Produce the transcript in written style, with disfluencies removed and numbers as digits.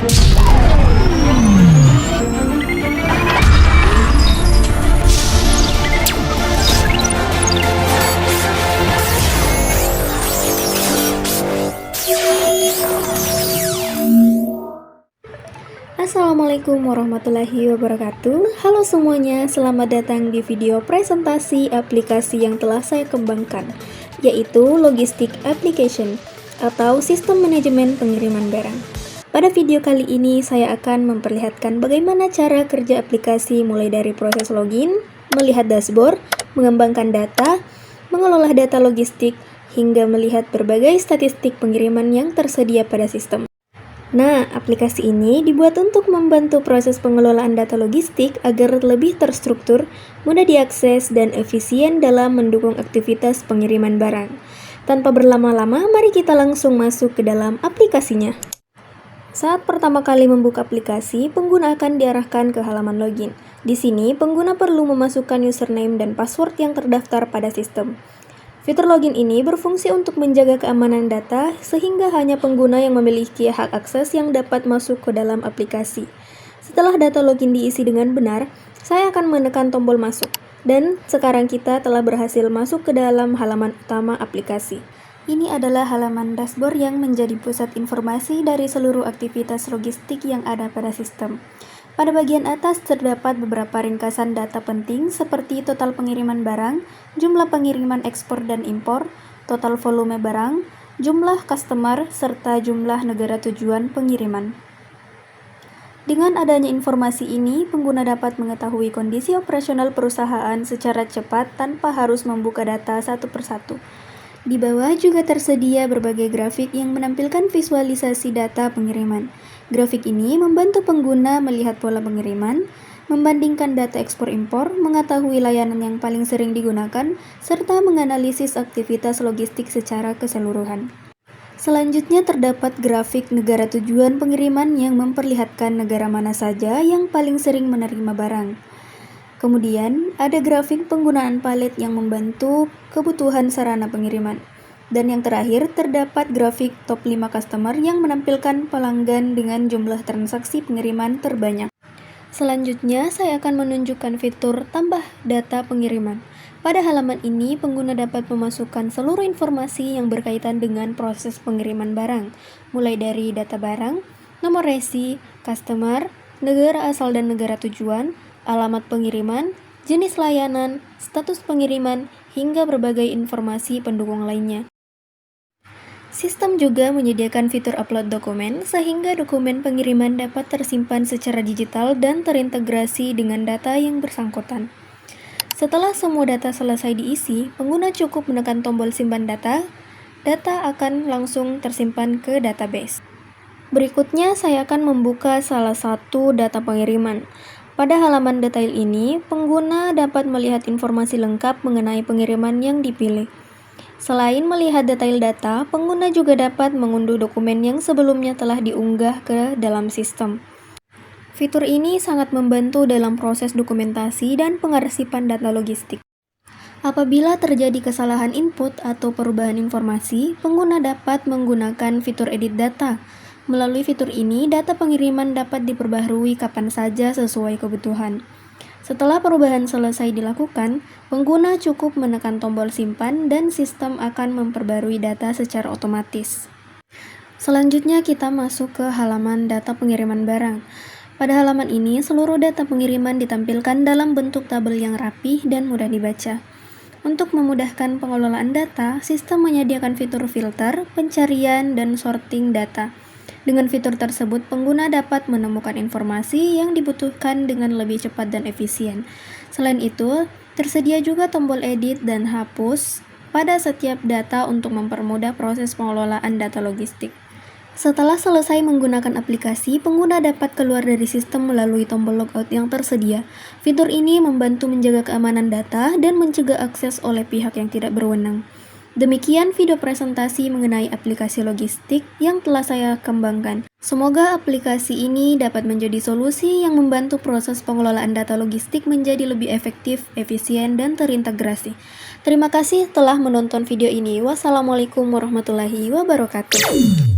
Assalamualaikum warahmatullahi wabarakatuh. Halo semuanya, selamat datang di video presentasi aplikasi yang telah saya kembangkan, yaitu Logistic Application atau Sistem Manajemen Pengiriman Barang. Pada video kali ini saya akan memperlihatkan bagaimana cara kerja aplikasi mulai dari proses login, melihat dashboard, mengembangkan data, mengelola data logistik, hingga melihat berbagai statistik pengiriman yang tersedia pada sistem. Nah, aplikasi ini dibuat untuk membantu proses pengelolaan data logistik agar lebih terstruktur, mudah diakses, dan efisien dalam mendukung aktivitas pengiriman barang. Tanpa berlama-lama, mari kita langsung masuk ke dalam aplikasinya. Saat pertama kali membuka aplikasi, pengguna akan diarahkan ke halaman login. Di sini, pengguna perlu memasukkan username dan password yang terdaftar pada sistem. Fitur login ini berfungsi untuk menjaga keamanan data sehingga hanya pengguna yang memiliki hak akses yang dapat masuk ke dalam aplikasi. Setelah data login diisi dengan benar, saya akan menekan tombol masuk. Dan sekarang kita telah berhasil masuk ke dalam halaman utama aplikasi. Ini adalah halaman dashboard yang menjadi pusat informasi dari seluruh aktivitas logistik yang ada pada sistem. Pada bagian atas terdapat beberapa ringkasan data penting seperti total pengiriman barang, jumlah pengiriman ekspor dan impor, total volume barang, jumlah customer, serta jumlah negara tujuan pengiriman. Dengan adanya informasi ini, pengguna dapat mengetahui kondisi operasional perusahaan secara cepat tanpa harus membuka data satu persatu. Di bawah juga tersedia berbagai grafik yang menampilkan visualisasi data pengiriman. Grafik ini membantu pengguna melihat pola pengiriman, membandingkan data ekspor-impor, mengetahui layanan yang paling sering digunakan, serta menganalisis aktivitas logistik secara keseluruhan. Selanjutnya terdapat grafik negara tujuan pengiriman yang memperlihatkan negara mana saja yang paling sering menerima barang. Kemudian, ada grafik penggunaan palet yang membantu kebutuhan sarana pengiriman. Dan yang terakhir, terdapat grafik top 5 customer yang menampilkan pelanggan dengan jumlah transaksi pengiriman terbanyak. Selanjutnya, saya akan menunjukkan fitur tambah data pengiriman. Pada halaman ini, pengguna dapat memasukkan seluruh informasi yang berkaitan dengan proses pengiriman barang, mulai dari data barang, nomor resi, customer, negara asal dan negara tujuan, alamat pengiriman, jenis layanan, status pengiriman, hingga berbagai informasi pendukung lainnya. Sistem juga menyediakan fitur upload dokumen, sehingga dokumen pengiriman dapat tersimpan secara digital dan terintegrasi dengan data yang bersangkutan. Setelah semua data selesai diisi, pengguna cukup menekan tombol simpan data, data akan langsung tersimpan ke database. Berikutnya, saya akan membuka salah satu data pengiriman. Pada halaman detail ini, pengguna dapat melihat informasi lengkap mengenai pengiriman yang dipilih. Selain melihat detail data, pengguna juga dapat mengunduh dokumen yang sebelumnya telah diunggah ke dalam sistem. Fitur ini sangat membantu dalam proses dokumentasi dan pengarsipan data logistik. Apabila terjadi kesalahan input atau perubahan informasi, pengguna dapat menggunakan fitur edit data. Melalui fitur ini, data pengiriman dapat diperbaharui kapan saja sesuai kebutuhan. Setelah perubahan selesai dilakukan, pengguna cukup menekan tombol simpan dan sistem akan memperbarui data secara otomatis. Selanjutnya kita masuk ke halaman data pengiriman barang. Pada halaman ini, seluruh data pengiriman ditampilkan dalam bentuk tabel yang rapih dan mudah dibaca. Untuk memudahkan pengelolaan data, sistem menyediakan fitur filter, pencarian, dan sorting data. Dengan fitur tersebut, pengguna dapat menemukan informasi yang dibutuhkan dengan lebih cepat dan efisien. Selain itu, tersedia juga tombol edit dan hapus pada setiap data untuk mempermudah proses pengelolaan data logistik. Setelah selesai menggunakan aplikasi, pengguna dapat keluar dari sistem melalui tombol logout yang tersedia. Fitur ini membantu menjaga keamanan data dan mencegah akses oleh pihak yang tidak berwenang. Demikian video presentasi mengenai aplikasi logistik yang telah saya kembangkan. Semoga aplikasi ini dapat menjadi solusi yang membantu proses pengelolaan data logistik menjadi lebih efektif, efisien, dan terintegrasi. Terima kasih telah menonton video ini. Wassalamualaikum warahmatullahi wabarakatuh.